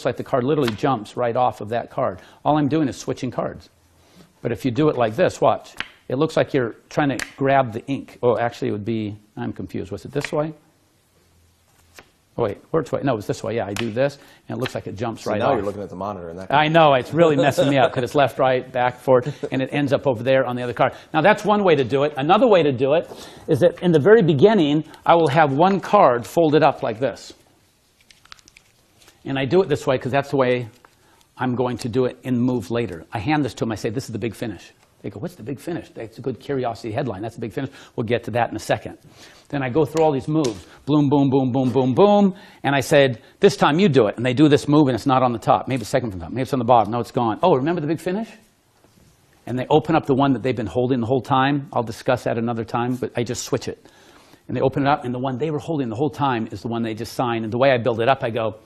like the card literally jumps right off of that card. All I'm doing is switching cards. But if you do it like this, watch. It looks like you're trying to grab the ink. Oh, actually, it would be, I'm confused. Was it this way? Oh, wait, which way? No, it's this way. Yeah, I do this, and it looks like it jumps right off. Now you're looking at the monitor. And that I know. It's really messing me up because it's left, right, back, forward, and it ends up over there on the other card. Now, that's one way to do it. Another way to do it is that in the very beginning, I will have one card folded up like this. And I do it this way because that's the way I'm going to do it in move later. I hand this to them. I say, this is the big finish. They go, what's the big finish? That's a good curiosity headline. That's the big finish. We'll get to that in a second. Then I go through all these moves. Boom, boom, boom, boom, boom, boom. And I said, this time you do it. And they do this move, and it's not on the top. Maybe it's second from the top. Maybe it's on the bottom. No, it's gone. Oh, remember the big finish? And they open up the one that they've been holding the whole time. I'll discuss that another time, but I just switch it. And they open it up, and the one they were holding the whole time is the one they just signed. And the way I build it up, I go,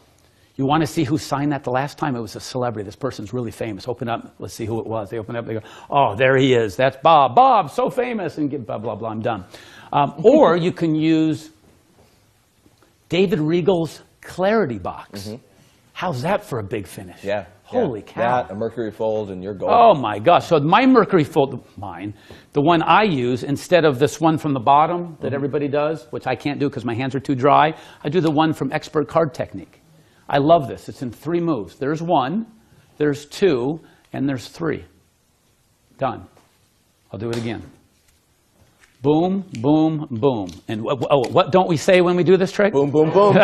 you want to see who signed that the last time? It was a celebrity. This person's really famous. Open up. Let's see who it was. They open up. They go, oh, there he is. That's Bob. Bob, so famous. And get blah, blah, blah. I'm done. Or you can use David Regal's Clarity Box. Mm-hmm. How's that for a big finish? Yeah. Holy cow. That, a Mercury fold, and you're golden. Oh, my gosh. So my Mercury fold, the one I use, instead of this one from the bottom that everybody does, which I can't do because my hands are too dry, I do the one from Expert Card Technique. I love this. It's in 3 moves. There's 1, there's 2, and there's 3. Done. I'll do it again. Boom, boom, boom. And what don't we say when we do this trick? Boom, boom, boom.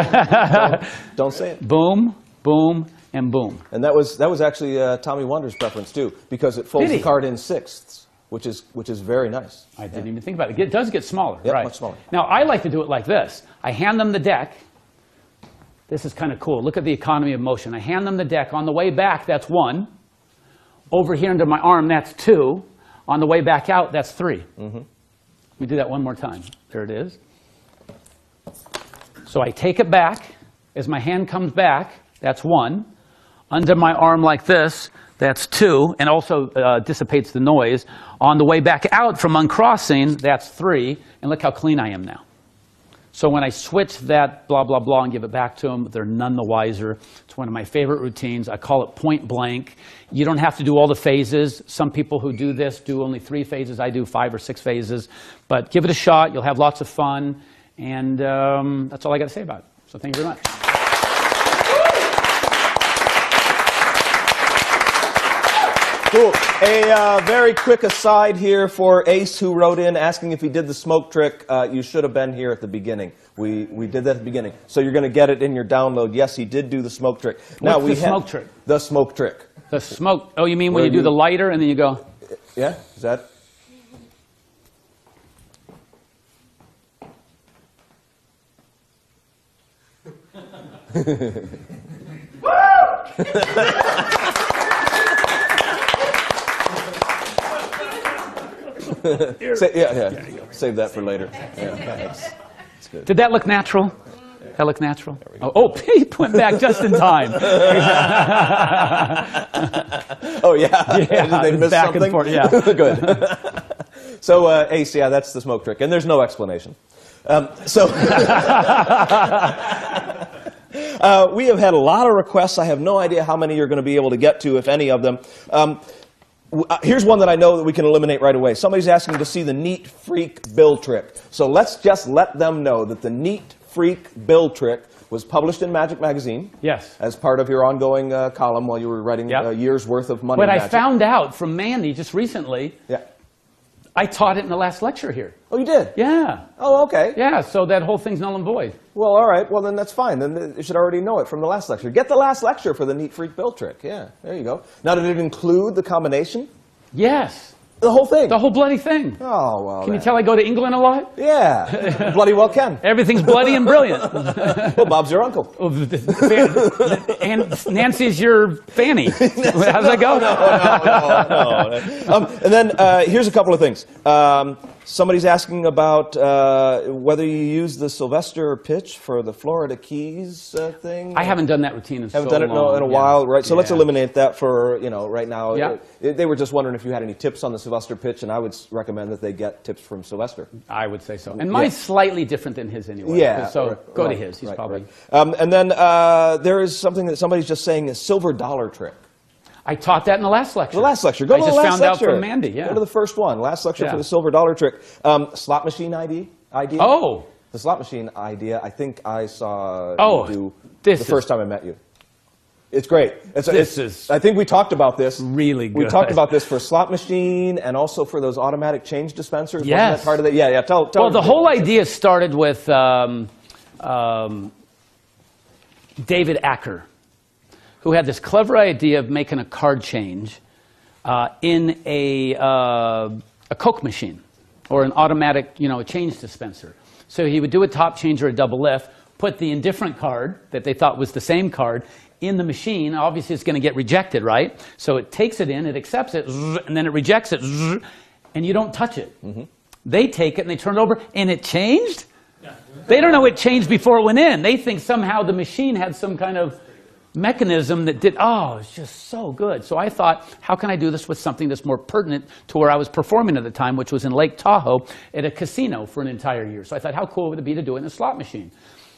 don't say it. Boom, boom, and boom. And that was actually Tommy Wonder's preference too, because it folds the card in 6ths, which is very nice. I didn't even think about it. It does get smaller, yep, right? Much smaller. Now I like to do it like this. I hand them the deck. This is kind of cool. Look at the economy of motion. I hand them the deck. On the way back, that's 1. Over here under my arm, that's 2. On the way back out, that's 3. Mm-hmm. Let me do that one more time. There it is. So I take it back. As my hand comes back, that's 1. Under my arm like this, that's 2, and also dissipates the noise. On the way back out from uncrossing, that's 3. And look how clean I am now. So when I switch that blah, blah, blah and give it back to them, they're none the wiser. It's one of my favorite routines. I call it point blank. You don't have to do all the phases. Some people who do this do only 3 phases. I do 5 or 6 phases. But give it a shot. You'll have lots of fun. And that's all I got to say about it. So thank you very much. Cool. A very quick aside here for Ace, who wrote in asking if he did the smoke trick. You should have been here at the beginning. We did that at the beginning. So you're going to get it in your download. Yes, he did do the smoke trick. Now, what's the smoke trick? The smoke trick. The smoke. Oh, you mean when you do the lighter and then you go? Yeah? Is that? Yeah. Save that for later. Yeah, that's good. Did that look natural? That look natural? Oh, Pete went back just in time. Oh, yeah? Yeah, did they miss back something? And forth, yeah. Good. So, Ace, yeah, that's the smoke trick. And there's no explanation. We have had a lot of requests. I have no idea how many you're going to be able to get to, if any of them. Here's one that I know that we can eliminate right away. Somebody's asking to see the Neat Freak Bill Trick. So let's just let them know that the Neat Freak Bill Trick was published in Magic Magazine. Yes. As part of your ongoing column while you were writing a year's worth of money. But magic. I found out from Mandy just recently. Yeah. I taught it in the last lecture here. Oh, you did? Yeah. Oh, okay. Yeah, so that whole thing's null and void. Well, all right. Well, then that's fine. Then you should already know it from the last lecture. Get the last lecture for the Neat Freak Bill Trick. Yeah, there you go. Now, did it include the combination? Yes. The whole thing? The whole bloody thing. Oh, well. Can you tell I go to England a lot? Yeah. Bloody well can. Everything's bloody and brilliant. Well, Bob's your uncle. And Nancy's your Fanny. How does that go? No. And then here's a couple of things. Somebody's asking about whether you use the Sylvester pitch for the Florida Keys thing. I haven't done that routine in so long. Haven't done it in a while, right? So Yeah. let's eliminate that for, right now. Yeah. They were just wondering if you had any tips on the Sylvester pitch, and I would recommend that they get tips from Sylvester. I would say so. And mine's slightly different than his anyway. Yeah. So go to his. He's probably... Right. And then there is something that somebody's just saying, a silver dollar trick. I taught that in the last lecture. The last lecture. Go to the last lecture. I just found out lecture. from Mandy, yeah. Go to the first one. Last lecture for the silver dollar trick. Slot machine idea. Oh. The slot machine idea, I think I saw you do the first time I met you. It's great. I think we talked about this. Really good. We talked about this for slot machine and also for those automatic change dispensers. Yes. Wasn't that part of it? Yeah. Tell well, the whole idea started with David Acker, who had this clever idea of making a card change in a Coke machine or an automatic, change dispenser. So he would do a top change or a double lift, put the indifferent card that they thought was the same card in the machine. Obviously, it's going to get rejected, right? So it takes it in, it accepts it, and then it rejects it, and you don't touch it. Mm-hmm. They take it and they turn it over, and it changed? They don't know it changed before it went in. They think somehow the machine had some kind of mechanism that did, it's just so good. So I thought, how can I do this with something that's more pertinent to where I was performing at the time, which was in Lake Tahoe at a casino for an entire year. So I thought, how cool would it be to do it in a slot machine?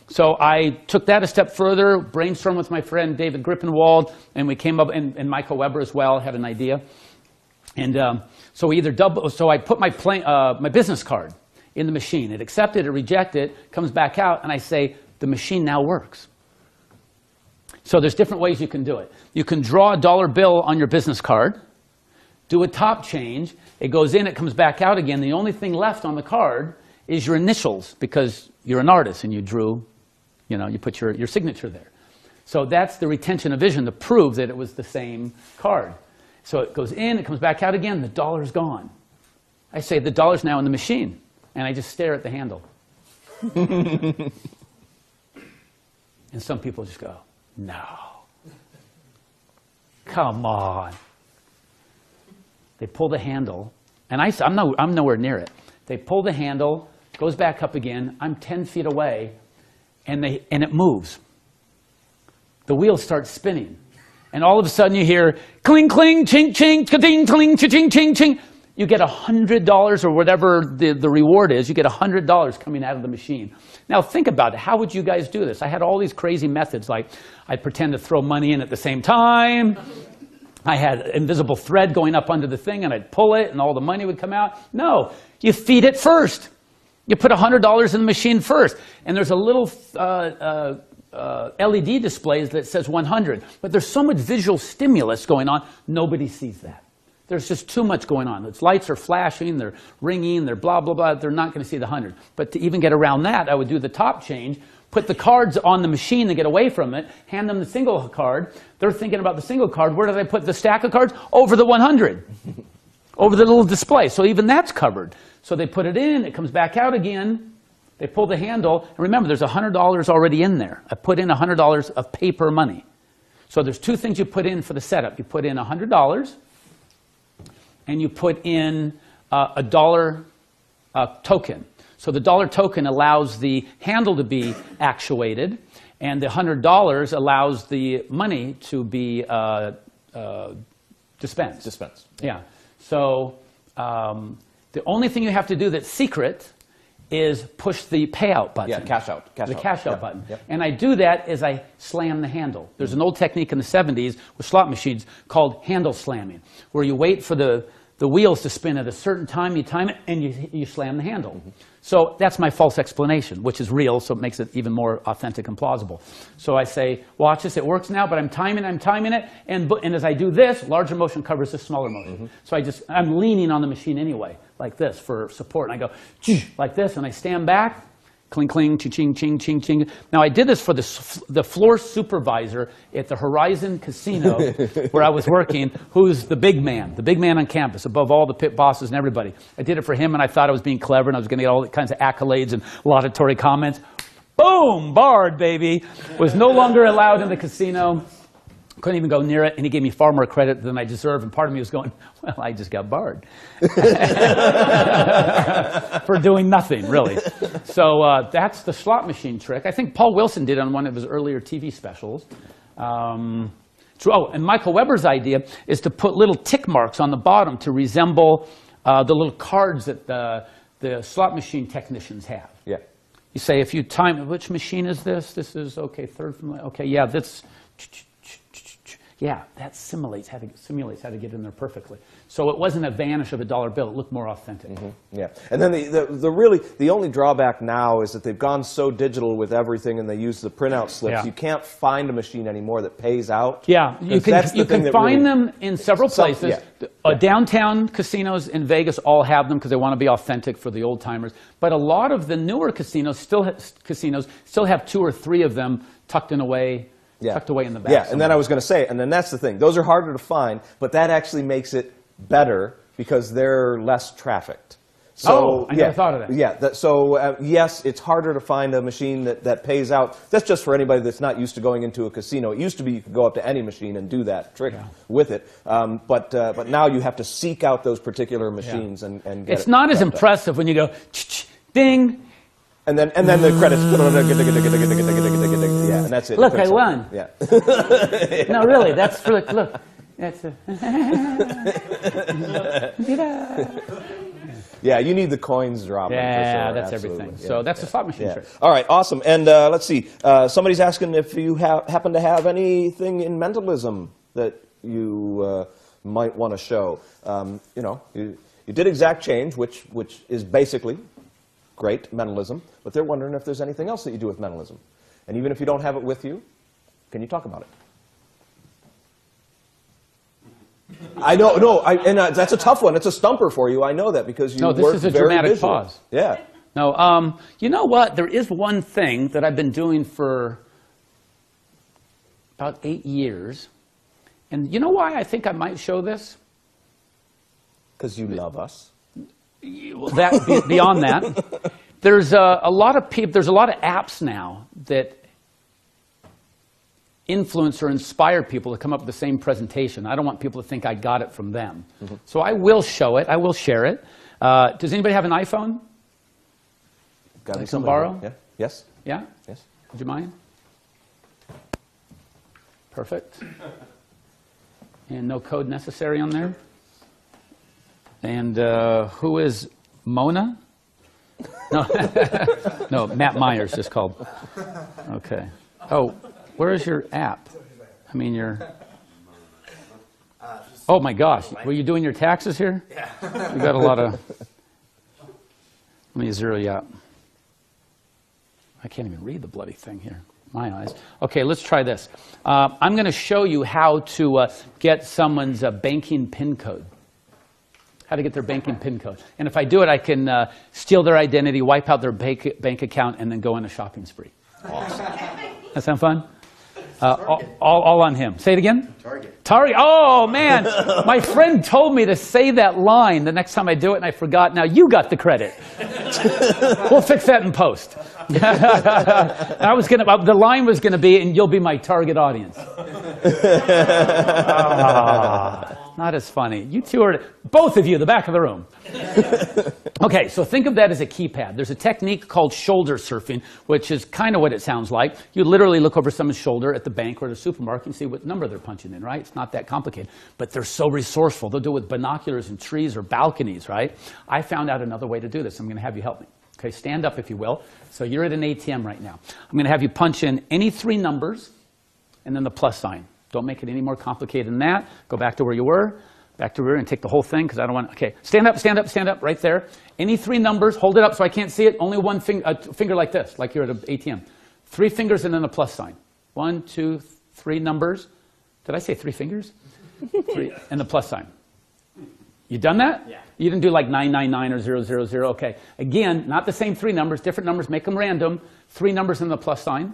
So I took that a step further, brainstormed with my friend David Grippenwald, and we came up, and Michael Weber as well had an idea. And so we either so I put my business card in the machine. It accepted, it rejected, comes back out, and I say, the machine now works. So there's different ways you can do it. You can draw a dollar bill on your business card, do a top change, it goes in, it comes back out again. The only thing left on the card is your initials, because you're an artist and you drew, you put your signature there. So that's the retention of vision to prove that it was the same card. So it goes in, it comes back out again, the dollar's gone. I say, the dollar's now in the machine, and I just stare at the handle. And some people just go, no. Come on. They pull the handle, and I'm nowhere near it. They pull the handle, goes back up again. I'm 10 feet away, and it moves. The wheels start spinning. And all of a sudden you hear cling, cling, ching, ching, ka-ding, cling, ching, ching, ching. You get $100 or whatever the reward is. You get $100 coming out of the machine. Now think about it. How would you guys do this? I had all these crazy methods, like I'd pretend to throw money in at the same time. I had invisible thread going up under the thing, and I'd pull it, and all the money would come out. No, you feed it first. You put $100 in the machine first. And there's a little LED displays that says 100. But there's so much visual stimulus going on, nobody sees that. There's just too much going on. Its lights are flashing, they're ringing, they're blah, blah, blah. They're not going to see the 100. But to even get around that, I would do the top change, put the cards on the machine to get away from it, hand them the single card. They're thinking about the single card. Where did I put the stack of cards? Over the 100. Over the little display. So even that's covered. So they put it in, it comes back out again. They pull the handle. And remember, there's $100 already in there. I put in $100 of paper money. So there's two things you put in for the setup. You put in $100, and you put in a dollar token. So the dollar token allows the handle to be actuated, and the $100 allows the money to be dispensed. Dispensed. Yeah. So the only thing you have to do that's secret is push the payout button. Yeah, cash out. The cash out button. Yep. And I do that as I slam the handle. There's an old technique in the 70s with slot machines called handle slamming, where you wait for the wheels to spin at a certain time, you time it, and you slam the handle. Mm-hmm. So that's my false explanation, which is real, so it makes it even more authentic and plausible. So I say, watch this, it works now, but I'm timing it, and as I do this, larger motion covers the smaller motion. Mm-hmm. So I'm leaning on the machine anyway, like this, for support, and I go, like this, and I stand back, cling, cling, ching, ching, ching, ching. Now, I did this for the floor supervisor at the Horizon Casino where I was working, who's the big man on campus, above all the pit bosses and everybody. I did it for him, and I thought I was being clever, and I was going to get all kinds of accolades and laudatory comments. Boom! Barred, baby. Was no longer allowed in the casino. Couldn't even go near it, and he gave me far more credit than I deserve, and part of me was going, well, I just got barred. For doing nothing, really. So that's the slot machine trick. I think Paul Wilson did on one of his earlier TV specials. And Michael Weber's idea is to put little tick marks on the bottom to resemble the little cards that the slot machine technicians have. Yeah. You say, if you time, which machine is this? This is, okay, third from, okay, yeah, that's, yeah, that simulates how to get in there perfectly. So it wasn't a vanish of a dollar bill. It looked more authentic. Mm-hmm. Yeah. And then the only drawback now is that they've gone so digital with everything, and they use the printout slips. Yeah. You can't find a machine anymore that pays out. Yeah, you can find them in several places. Yeah. Downtown casinos in Vegas all have them because they want to be authentic for the old timers. But a lot of the newer casinos still have 2 or 3 of them tucked away in the back. Yeah, and then I was going to say, and then that's the thing. Those are harder to find, but that actually makes it better because they're less trafficked. So, I never thought of that. Yeah, yes, it's harder to find a machine that pays out. That's just for anybody that's not used to going into a casino. It used to be you could go up to any machine and do that trick with it. But now you have to seek out those particular machines and get it's not as impressive when you go, ding. And then the credits. Yeah, and that's it. Look, I won. Yeah. No, really, that's for look. That's Yeah, you need the coins dropping. Yeah, for sure. that's Absolutely. everything. So that's the slot machine trick. All right, awesome. And let's see. Somebody's asking if you happen to have anything in mentalism that you might want to show. You did exact change, which is basically great mentalism, but they're wondering if there's anything else that you do with mentalism. And even if you don't have it with you, can you talk about it? I know, that's a tough one. It's a stumper for you. I know that because you this is a very dramatic visual. pause. Yeah. No, you know what? There is one thing that I've been doing for about 8 years. And you know why I think I might show this? Because you love us. Beyond that, there's a lot of people. There's a lot of apps now that influence or inspire people to come up with the same presentation. I don't want people to think I got it from them. Mm-hmm. So I will show it. I will share it. Does anybody have an iPhone? Got I can borrow? Yeah. Yes. Yeah? Yes. Would you mind? Perfect. And no code necessary on there. And who is Mona? No, no, Matt Myers just called. Okay. Oh, where is your app? I mean, oh my gosh, were you doing your taxes here? Yeah. You got a lot of. Let me zero you out. I can't even read the bloody thing here. My eyes. Okay, let's try this. I'm going to show you how to get someone's banking PIN code. How to get their banking PIN code. And if I do it, I can steal their identity, wipe out their bank account, and then go on a shopping spree. Awesome. That sound fun? All on him. Say it again? Target. Oh, man. My friend told me to say that line the next time I do it, and I forgot. Now you got the credit. We'll fix that in post. The line was going to be, and you'll be my target audience. Not as funny. You two are, both of you, the back of the room. Okay, so think of that as a keypad. There's a technique called shoulder surfing, which is kind of what it sounds like. You literally look over someone's shoulder at the bank or the supermarket and see what number they're punching in, right? It's not that complicated. But they're so resourceful. They'll do it with binoculars and trees or balconies, right? I found out another way to do this. I'm going to have you help me. Okay, stand up if you will. So you're at an ATM right now. I'm going to have you punch in any 3 numbers and then the plus sign. Don't make it any more complicated than that. Go back to where you were. Back to where, and take the whole thing because I don't want. Okay, stand up, right there. Any 3 numbers, hold it up so I can't see it. Only one finger like this, like you're at an ATM. 3 fingers and then the plus sign. 1, 2, 3 numbers. Did I say 3 fingers? 3 and the plus sign. You done that? Yeah. You didn't do like 999 or 000. Okay. Again, not the same 3 numbers, different numbers. Make them random. 3 numbers and the plus sign.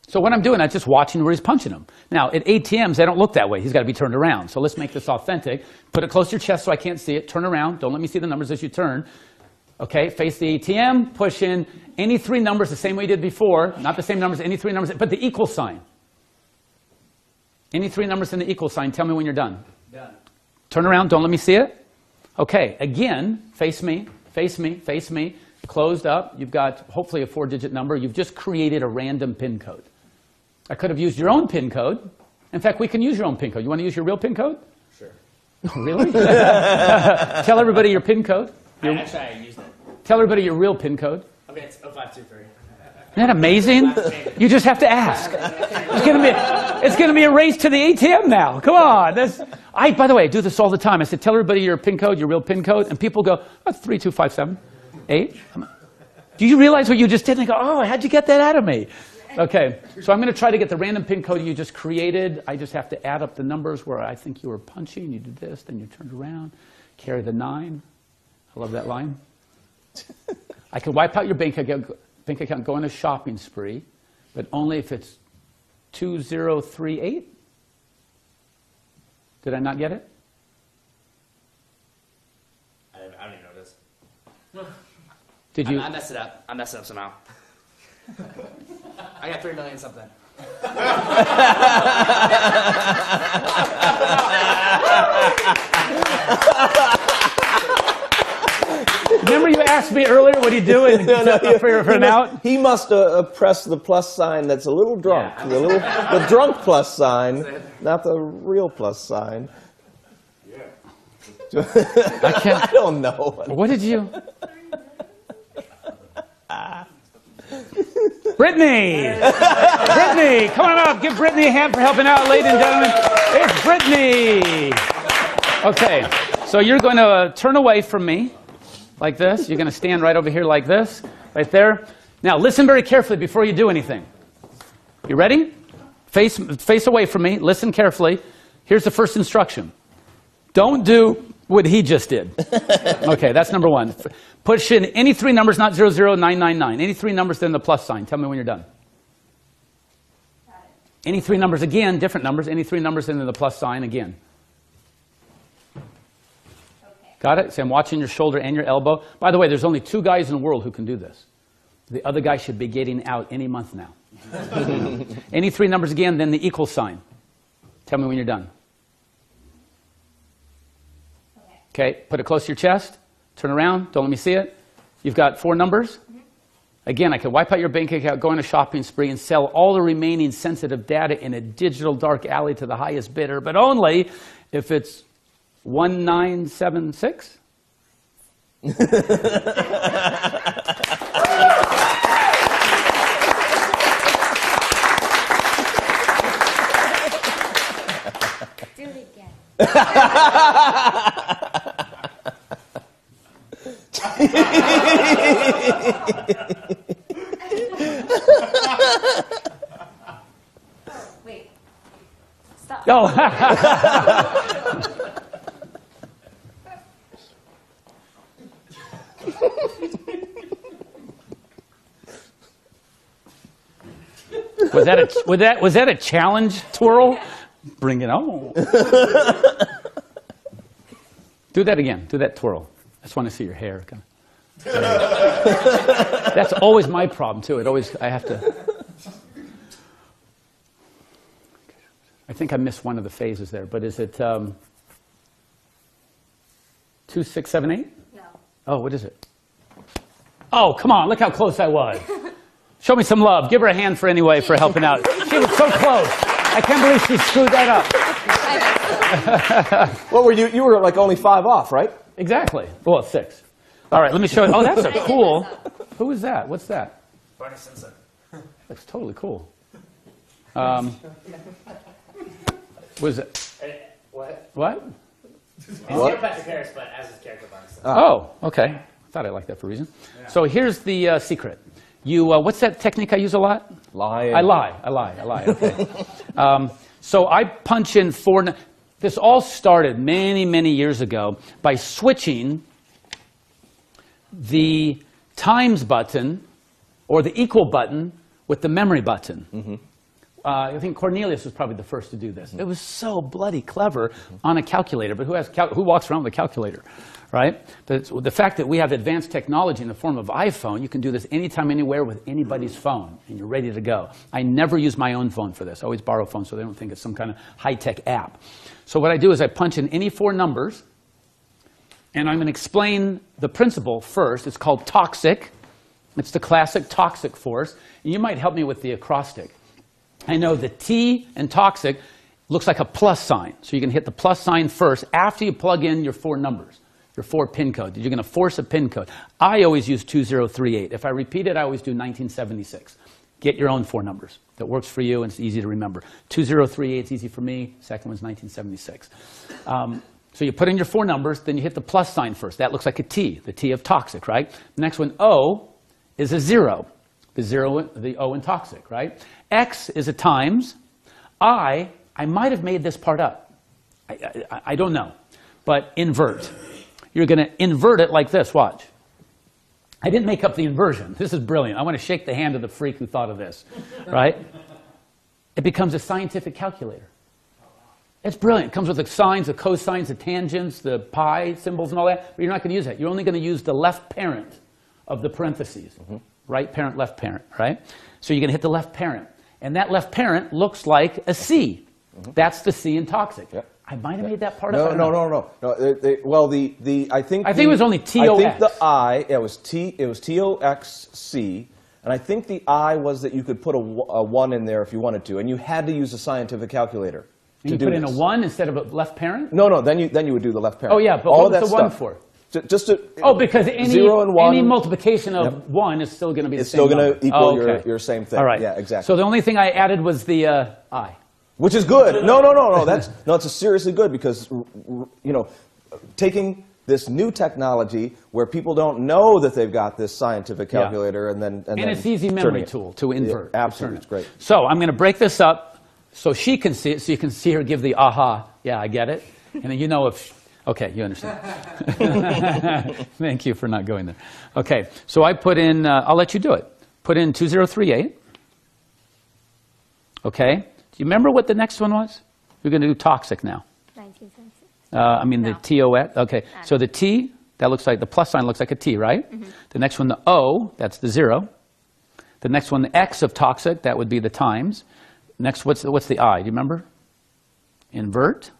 So what I'm doing, I'm just watching where he's punching them. Now, at ATMs, they don't look that way. He's got to be turned around. So let's make this authentic. Put it close to your chest so I can't see it. Turn around. Don't let me see the numbers as you turn. Okay, face the ATM, push in any three numbers the same way you did before. Not the same numbers, any three numbers, but the equal sign. Any three numbers in the equal sign. Tell me when you're done. Done. Turn around, don't let me see it. Okay, again, face me, face me, face me. Closed up. You've got hopefully a 4-digit number. You've just created a random PIN code. I could have used your own PIN code. In fact, we can use your own PIN code. You want to use your real PIN code? Sure. Really? Tell everybody your PIN code. Actually, I used it. Tell everybody your real PIN code. Okay, it's 0523. Isn't that amazing? You just have to ask. It's going to be a race to the ATM now. Come on. By the way, I do this all the time. I said, tell everybody your PIN code, your real PIN code, and people go, oh, 32578. Do you realize what you just did? And they go, oh, how'd you get that out of me? Okay, so I'm going to try to get the random PIN code you just created. I just have to add up the numbers where I think you were punching. You did this, then you turned around, carry the 9. I love that line. I can wipe out your bank account, go on a shopping spree, but only if it's 2038. Did I not get it? I don't even know this. Did you? I messed it up. I messed it up somehow. I got 3 million something. Remember you asked me earlier what he do for an out? He must press the plus sign that's a little drunk. Yeah. The drunk plus sign, not the real plus sign. I can't. I don't know. What did you? Brittany! Brittany, come on up. Give Brittany a hand for helping out, ladies and gentlemen. It's Brittany. Okay, so you're going to turn away from me like this. You're going to stand right over here like this, right there. Now, listen very carefully before you do anything. You ready? Face away from me. Listen carefully. Here's the first instruction. Don't do what he just did. Okay, that's number 1. Push in any 3 numbers, not 00999. Any 3 numbers, then the plus sign. Tell me when you're done. Got it. Any 3 numbers again, different numbers. Any 3 numbers, and then the plus sign again. Okay. Got it? See, I'm watching your shoulder and your elbow. By the way, there's only 2 guys in the world who can do this. The other guy should be getting out any month now. Any 3 numbers again, then the equal sign. Tell me when you're done. Okay, put it close to your chest. Turn around. Don't let me see it. You've got 4 numbers. Again, I could wipe out your bank account, go on a shopping spree, and sell all the remaining sensitive data in a digital dark alley to the highest bidder, but only if it's 1976. Do it again. Wait. Stop. Oh. Was that a challenge twirl? Bring it on. Do that again. Do that twirl. I just want to see your hair. That's always my problem too. I have to. I think I missed one of the phases there, but is it 2678? No. Oh, what is it? Oh, come on! Look how close I was. Show me some love. Give her a hand for helping out. She was so close. I can't believe she screwed that up. What were you? You were like only 5 off, right? Exactly. Well, 6. All right, let me show you. Oh, that's a cool. Who is that? What's that? Barney Simpson. Looks totally cool. Was it? What? What? It's Neil Patrick Harris, but as his character Barney Simpson. Oh, okay. I thought I liked that for a reason. Yeah. So here's the secret. You, what's that technique I use a lot? Lying. I lie. Okay. So I punch in 4. This all started many, many years ago by switching the times button or the equal button with the memory button. Mm-hmm. I think Cornelius was probably the first to do this. Mm-hmm. It was so bloody clever on a calculator, but who walks around with a calculator, right? The fact that we have advanced technology in the form of iPhone, you can do this anytime, anywhere with anybody's phone, and you're ready to go. I never use my own phone for this. I always borrow phones so they don't think it's some kind of high-tech app. So what I do is I punch in any 4 numbers, and I'm going to explain the principle first. It's called toxic. It's the classic toxic force. And you might help me with the acrostic. I know the T in toxic looks like a plus sign. So you can hit the plus sign first after you plug in your 4 numbers, your 4 pin code. You're going to force a pin code. I always use 2038. If I repeat it, I always do 1976. Get your own 4 numbers. That works for you and it's easy to remember. 2038 is easy for me. Second one's 1976. So you put in your 4 numbers, then you hit the plus sign first. That looks like a T, the T of toxic, right? The next one, O, is a 0. The O in toxic, right? X is a times. I might have made this part up. I don't know. But invert. You're going to invert it like this. Watch. I didn't make up the inversion. This is brilliant. I want to shake the hand of the freak who thought of this, right? It becomes a scientific calculator. It's brilliant. It comes with the sines, the cosines, the tangents, the pi symbols and all that. But you're not going to use that. You're only going to use the left parent of the parentheses. Right parent, left parent, right? So you're going to hit the left parent. And that left parent looks like a C. That's the C in toxic. Yep. I might have made that part up. No. Well, I think it was only TOX. I think the I, it was TOXC, and I think the I was that you could put a 1 in there if you wanted to, and you had to use a scientific calculator. And you put in a 1 instead of a left parent? No. Then you would do the left parent. Oh yeah, but all what was the 1 for? Just to, because any 0 and 1, any multiplication of 1 is still going to be the same. It's still going to equal okay. your same thing. All right. Yeah, exactly. So the only thing I added was the I. Which is good. No. It's seriously good because, taking this new technology where people don't know that they've got this scientific calculator and then it's an easy memory tool to invert. Yeah, absolutely, it's great. So I'm going to break this up so she can see it, so you can see her give the aha. Yeah, I get it. And then you know if. Okay, you understand. Thank you for not going there. Okay, so I put in. I'll let you do it. Put in 2038. Okay. Do you remember what the next one was? We're going to do toxic now. 1976. The TOX. Okay. So the T, that looks like the plus sign looks like a T, right? The next one, the O, that's the 0. The next one, the X of toxic, that would be the times. Next, what's the I? Do you remember? Invert.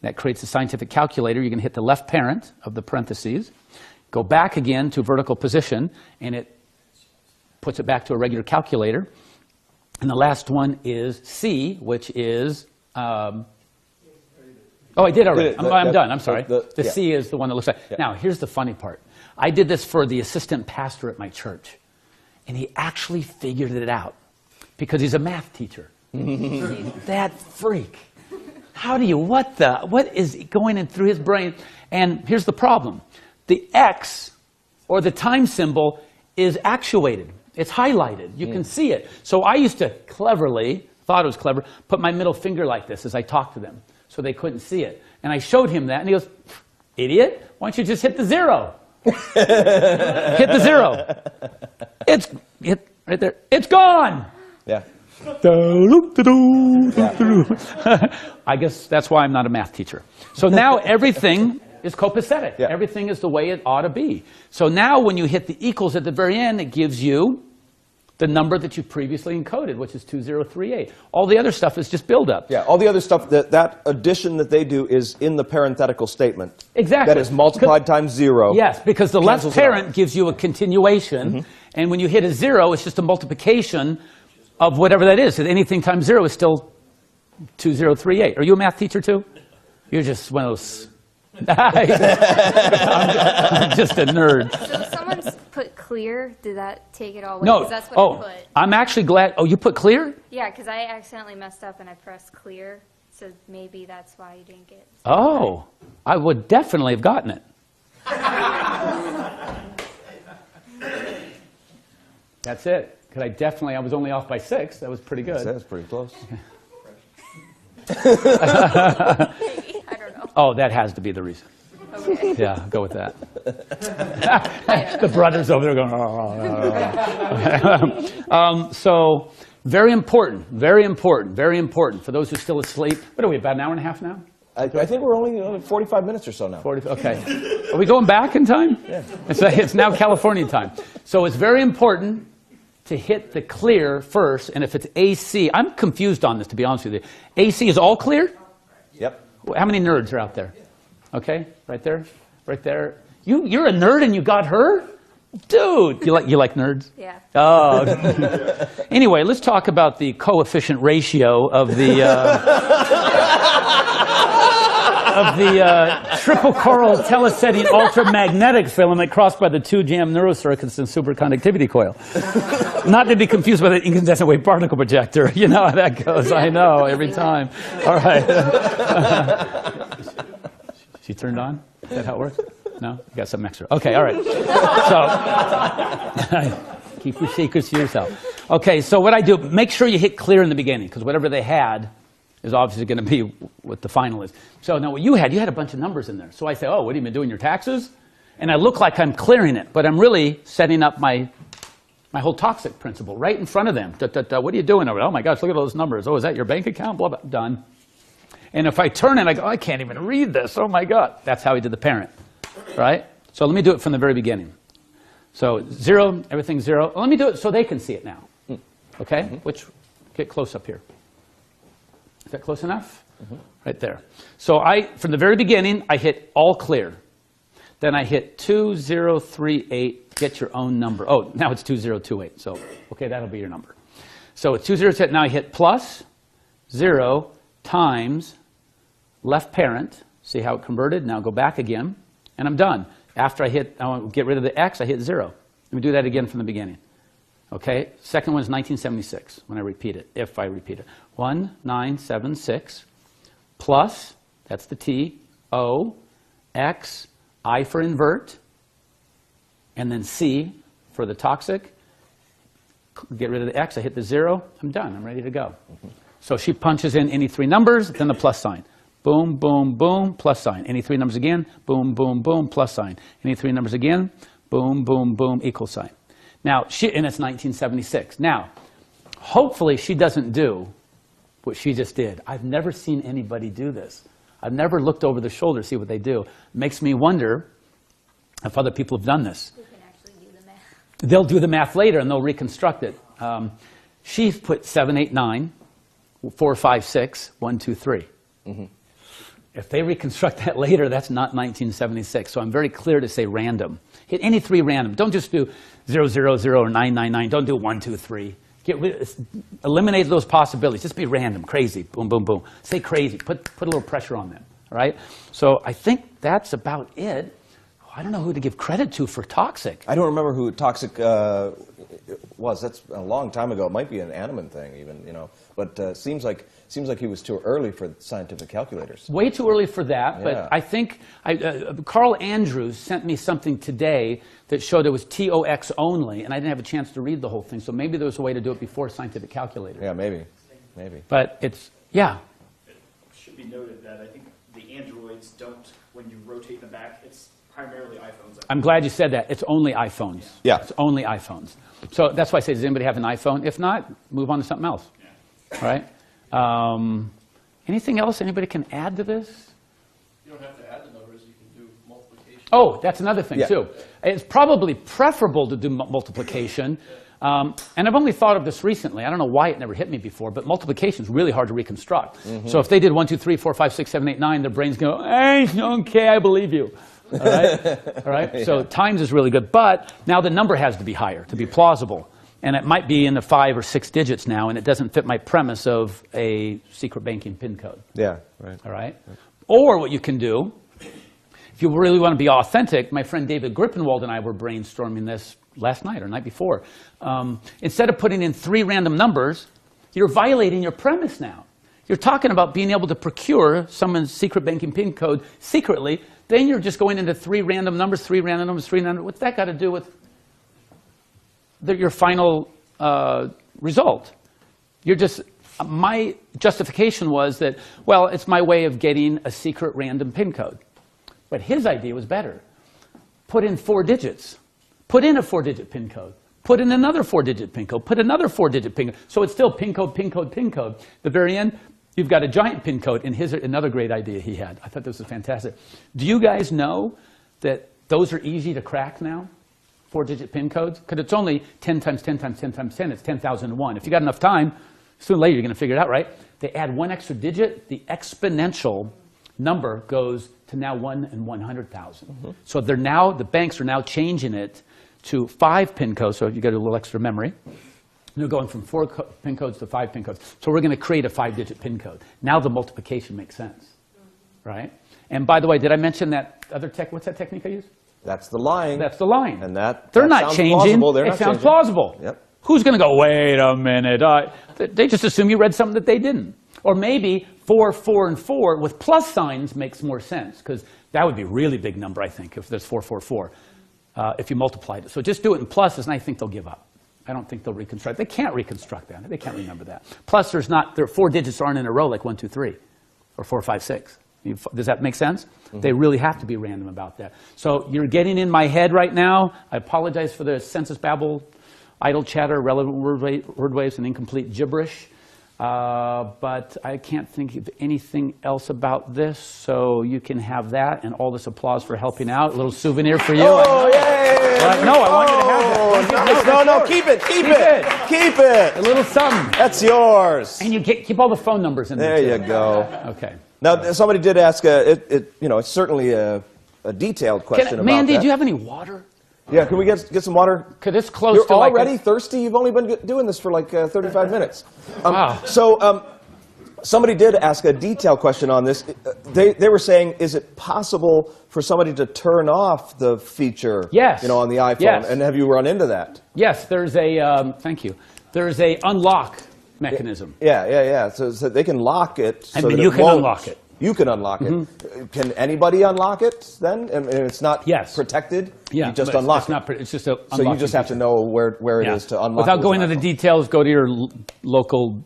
That creates a scientific calculator. You can hit the left parent of the parentheses. Go back again to vertical position, and it puts it back to a regular calculator. And the last one is C, which is... oh, I did already. I'm done. I'm sorry. The C is the one that looks like... Yeah. Now, here's the funny part. I did this for the assistant pastor at my church, and he actually figured it out because he's a math teacher. That freak. How do you, what is going in through his brain? And here's the problem. The X, or the time symbol, is actuated. It's highlighted. You can see it. So I used to cleverly, thought it was clever, put my middle finger like this as I talked to them so they couldn't see it. And I showed him that, and he goes, idiot, why don't you just hit the 0? Hit the 0. It's right there. It's gone. Yeah. I guess that's why I'm not a math teacher. So now everything is copacetic. Yeah. Everything is the way it ought to be. So now when you hit the equals at the very end, it gives you the number that you previously encoded, which is 2038. All the other stuff is just build-up. Yeah, all the other stuff, that addition that they do is in the parenthetical statement. Exactly. That is multiplied times 0. Yes, because the left parent gives you a continuation, and when you hit a 0, it's just a multiplication of whatever that is. Anything times 0 is still 2038. Are you a math teacher too? You're just one of those... I'm just a nerd. So someone's put clear. Did that take it all away? No. 'Cause that's what I put. I'm actually glad. Oh, you put clear? Yeah, because I accidentally messed up and I pressed clear. So maybe that's why you didn't get it. Oh, I would definitely have gotten it. That's it. Because I was only off by 6. That was pretty good. That's pretty close. Maybe. I don't know. Oh, that has to be the reason. Okay. Yeah, go with that. The brothers over there going, so very important, very important, very important. For those who are still asleep, what are we, about an hour and a half now? I think we're only 45 minutes or so now. 40, okay. Are we going back in time? Yeah. It's now California time. So it's very important to hit the clear first, and if it's AC, I'm confused on this, to be honest with you. AC is all clear? Yep. How many nerds are out there? Okay, right there, right there. You're a nerd and you got her? Dude, you like nerds? Yeah. Oh. Anyway, let's talk about the coefficient ratio of the triple coral telesetting ultramagnetic filament crossed by the 2-jam neurocircuits and superconductivity coil. Not to be confused with the incandescent wave particle projector. You know how that goes. I know, every time. All right. She turned on? Is that how it works? No? You got something extra. Okay, all right. So, keep your secrets to yourself. Okay, so what I do, make sure you hit clear in the beginning, because whatever they had is obviously going to be what the final is. So now what you had a bunch of numbers in there. So I say, oh, what have you been doing, your taxes? And I look like I'm clearing it, but I'm really setting up my whole toxic principle right in front of them. What are you doing over there? Oh my gosh, look at all those numbers. Oh, is that your bank account? Blah, blah, done. And if I turn it, I go, I can't even read this. Oh my God. That's how he did the parent. Right? So let me do it from the very beginning. So 0, everything's 0. Let me do it so they can see it now. Okay? Which, get close up here. Is that close enough? Right there. So from the very beginning, I hit all clear. Then I hit 2038, get your own number. Oh, now it's 2028. So, okay, that'll be your number. So it's 2028. Now I hit plus 0 times left parent. See how it converted? Now go back again. And I'm done. After I want to get rid of the x, I hit 0. Let me do that again from the beginning. Okay? Second one is 1976 when I repeat it, if I repeat it. 1976 plus, that's the t, O, x, I for invert, and then C for the toxic. Get rid of the x, I hit the 0. I'm done. I'm ready to go. So she punches in any 3 numbers, then the plus sign. Boom, boom, boom, plus sign. Any 3 numbers again, boom, boom, boom, plus sign. Any 3 numbers again, boom, boom, boom, equal sign. Now, and it's 1976. Now, hopefully she doesn't do what she just did. I've never seen anybody do this. I've never looked over the shoulder to see what they do. It makes me wonder if other people have done this. Who can actually do the math? They'll do the math later and they'll reconstruct it. She's put 7, 8, 9, 4, 5, 6, 1, 2, 3. If they reconstruct that later, that's not 1976. So I'm very clear to say random. Hit any 3 random. Don't just do 0, 0, 0 or 9, 9, 9. Don't do 1, 2, 3. Eliminate those possibilities. Just be random, crazy. Boom, boom, boom. Say crazy. Put a little pressure on them. All right? So I think that's about it. I don't know who to give credit to for toxic. I don't remember who toxic was. That's a long time ago. It might be an Animan thing, even, you know. But seems like he was too early for scientific calculators. Way too early for that. Yeah. But I think Carl Andrews sent me something today that showed it was TOX only, and I didn't have a chance to read the whole thing. So maybe there was a way to do it before scientific calculators. Yeah, maybe. But it's, yeah. It should be noted that I think the Androids don't, when you rotate them back, it's primarily iPhones. I'm glad you said that. It's only iPhones. Yeah. It's only iPhones. So that's why I say, does anybody have an iPhone? If not, move on to something else. Yeah. All right? Anything else anybody can add to this? You don't have to add the numbers. You can do multiplication. Oh, that's another thing, Yeah. too. It's probably preferable to do multiplication. And I've only thought of this recently. I don't know why it never hit me before, but multiplication is really hard to reconstruct. So if they did 1, 2, 3, 4, 5, 6, 7, 8, 9, their brains go, hey, okay, I believe you. All right? All right? So times is really good. But now the number has to be higher to be plausible. And it might be in the 5 or 6 digits now, and it doesn't fit my premise of a secret banking PIN code. Yeah, right. All right? Or what you can do, if you really want to be authentic, my friend David Grippenwald and I were brainstorming this last night or night before. Instead of putting in 3 random numbers, you're violating your premise now. You're talking about being able to procure someone's secret banking PIN code secretly. Then you're just going into 3 random numbers, 3 random numbers, 3 random numbers. What's that got to do with your final result? My justification was that, well, it's my way of getting a secret random PIN code. But his idea was better. Put in 4 digits. Put in a 4-digit PIN code. Put in another 4-digit PIN code. Put another 4-digit PIN code. So it's still PIN code, PIN code, PIN code. The very end, You've got a giant pin code, and here's another great idea he had. I thought this was fantastic. Do you guys know that those are easy to crack now? 4-digit pin codes? Because it's only 10 times 10 times 10 times 10. It's 10,001. If you got enough time, sooner or later you're going to figure it out, right? They add one extra digit, the exponential number goes to now 1 in 100,000. So they're now, the banks are now changing it to 5 pin codes, so you got a little extra memory. They're going from 4 pin codes to 5 pin codes. So we're going to create a 5-digit pin code. Now the multiplication makes sense, right? And by the way, did I mention that other tech? What's that technique I use? That's the line. That's the line. And that they're that not sounds changing. plausible. They're it not sounds changing. plausible. Yep. Who's going to go? Wait a minute. They just assume you read something that they didn't. Or maybe 4, 4, and 4 with plus signs makes more sense because that would be a really big number, I think, if there's 4, 4, 4. If you multiplied it. So just do it in pluses, and I think they'll give up. I don't think they'll reconstruct. They can't reconstruct that. They can't remember that. Plus, their 4 digits aren't in a row like 1, 2, 3, or 4, 5, 6. Does that make sense? They really have to be random about that. So you're getting in my head right now. I apologize for the census babble, idle chatter, irrelevant word waves, and incomplete gibberish. But I can't think of anything else about this, so you can have that and all this applause for helping out. A little souvenir for you. Oh, yay! No, I want you to have that. No, keep it. Keep it. A little something. That's yours. And you keep all the phone numbers in there. There you go. Okay. Now, somebody did ask, it's certainly a detailed question about Mandy, that. do you have any water? Yeah, can we get some water? Because it's close You're to like already thirsty? You've only been doing this for like 35 minutes. Wow. So somebody did ask a detailed question on this. They were saying, is it possible for somebody to turn off the feature Yes. on the iPhone? Yes. And have you run into that? Yes, there's a, thank you. There's a unlock mechanism. Yeah. So they can lock it. And so then that you it can won't. unlock it. You can unlock it. Can anybody unlock it then? And it's not Yes. protected? Yeah, You just but unlock it's it. not. It's just a. So you just have to know where it is to unlock it. Without going into the details, go to your local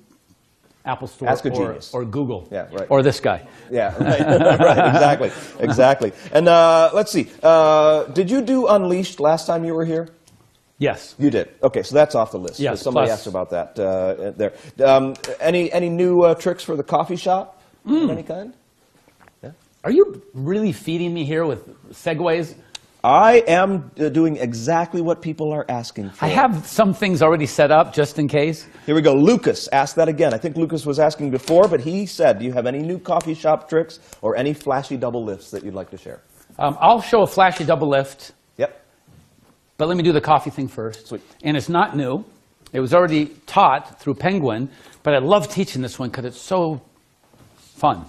Apple Store Ask a genius. or Google. Yeah, right. Or this guy. Yeah, right. Right, exactly. And let's see. Did you do Unleashed last time you were here? Yes. You did. Okay, so that's off the list. Yes, Somebody plus- asked about that there. Any new tricks for the coffee shop of any kind? Are you really feeding me here with segues? I am doing exactly what people are asking for. I have some things already set up just in case. Here we go. Lucas asked that again. I think Lucas was asking before, but he said, do you have any new coffee shop tricks or any flashy double lifts that you'd like to share? I'll show a flashy double lift, Yep. but let me do the coffee thing first. Sweet. And it's not new. It was already taught through Penguin, but I love teaching this one because it's so fun.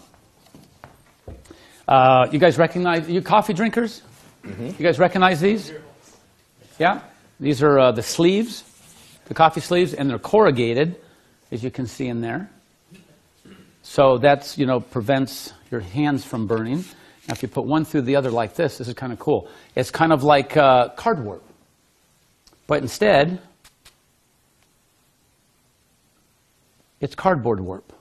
You guys recognize, you coffee drinkers? You guys recognize these? Yeah? These are the sleeves, the coffee sleeves, and they're corrugated, as you can see in there. So that's, prevents your hands from burning. Now, if you put one through the other like this is kind of cool. It's kind of like card warp. But instead, it's cardboard warp.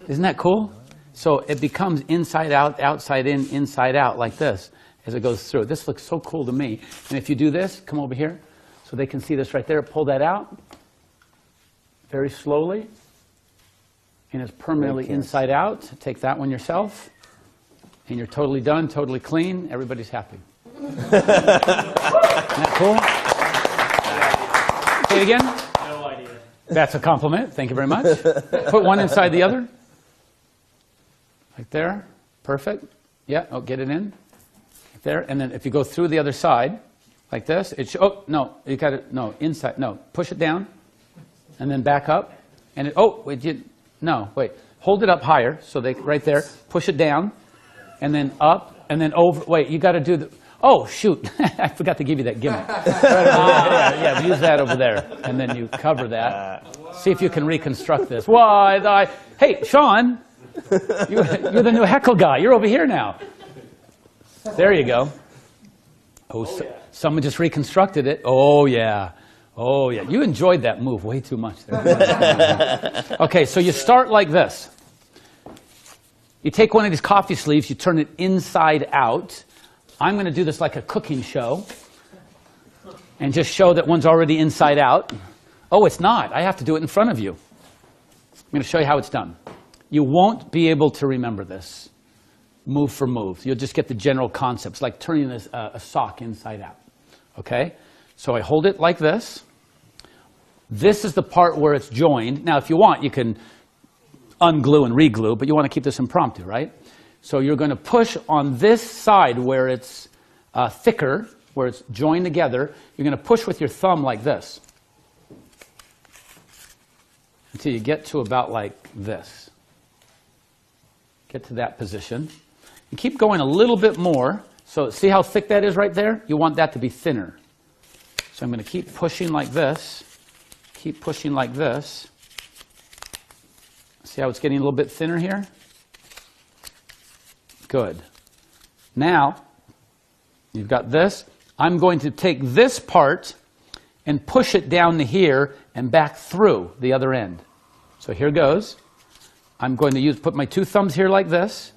Isn't that cool? So it becomes inside out, outside in, inside out like this as it goes through. This looks so cool to me. And if you do this, come over here so they can see this right there. Pull that out very slowly. And it's permanently inside out. Take that one yourself. And you're totally done, totally clean. Everybody's happy. Isn't that cool? Say it again. No idea. That's a compliment. Thank you very much. Put one inside the other. Like there. Perfect. Yeah. Oh, get it in. Like there. And then if you go through the other side, like this, oh, no. You got it. No, inside. No. Push it down. And then back up. And wait. Hold it up higher. So right there. Push it down. And then up. And then over. Wait, you got to do the. Oh, shoot. I forgot to give you that gimmick. Yeah, use that over there. And then you cover that. See if you can reconstruct this. Hey, Sean, you're the new heckle guy. You're over here now. There you go. Someone just reconstructed it. Oh, yeah. Oh, yeah. You enjoyed that move way too much there. Okay, so you start like this. You take one of these coffee sleeves, you turn it inside out. I'm going to do this like a cooking show and just show that one's already inside out. Oh, it's not. I have to do it in front of you. going to show you how it's done. You won't be able to remember this move for move. You'll just get the general concepts, like turning this, a sock inside out. Okay? So I hold it like this. This is the part where it's joined. Now, if you want, you can unglue and reglue, but you want to keep this impromptu, right? So you're going to push on this side where it's thicker, where it's joined together. You're going to push with your thumb like this until you get to about like this. Get to that position. And keep going a little bit more. So see how thick that is right there? You want that to be thinner. So I'm going to keep pushing like this. Keep pushing like this. See how it's getting a little bit thinner here? Good. Now, you've got this. I'm going to take this part and push it down to here and back through the other end. So here goes. I'm going to put my 2 thumbs here like this.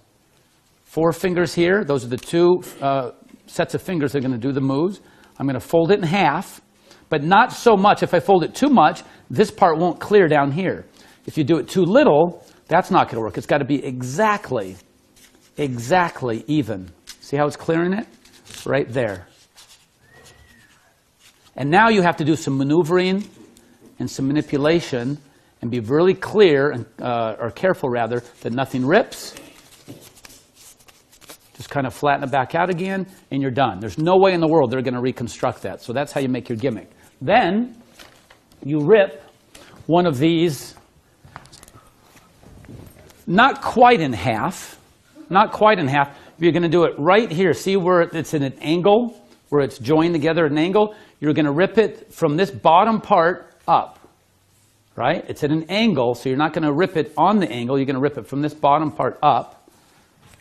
4 fingers here. Those are the 2 sets of fingers that are going to do the moves. I'm going to fold it in half, but not so much. If I fold it too much, this part won't clear down here. If you do it too little, that's not going to work. It's got to be exactly even. See how it's clearing it? Right there. And now you have to do some maneuvering and some manipulation and be really clear, and, or careful rather, that nothing rips. Just kind of flatten it back out again, and you're done. There's no way in the world they're going to reconstruct that. So that's how you make your gimmick. Then you rip one of these, not quite in half, not quite in half. You're going to do it right here. See where it's in an angle, where it's joined together at an angle? You're going to rip it from this bottom part up, right? It's at an angle, so you're not going to rip it on the angle. You're going to rip it from this bottom part up.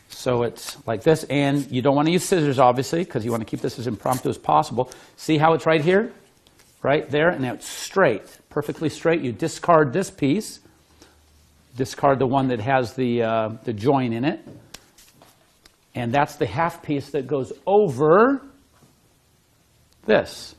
So it's like this, and you don't want to use scissors, obviously, because you want to keep this as impromptu as possible. See how it's right here? Right there, and now it's straight, perfectly straight. You discard this piece, discard the one that has the join in it, and that's the half piece that goes over this.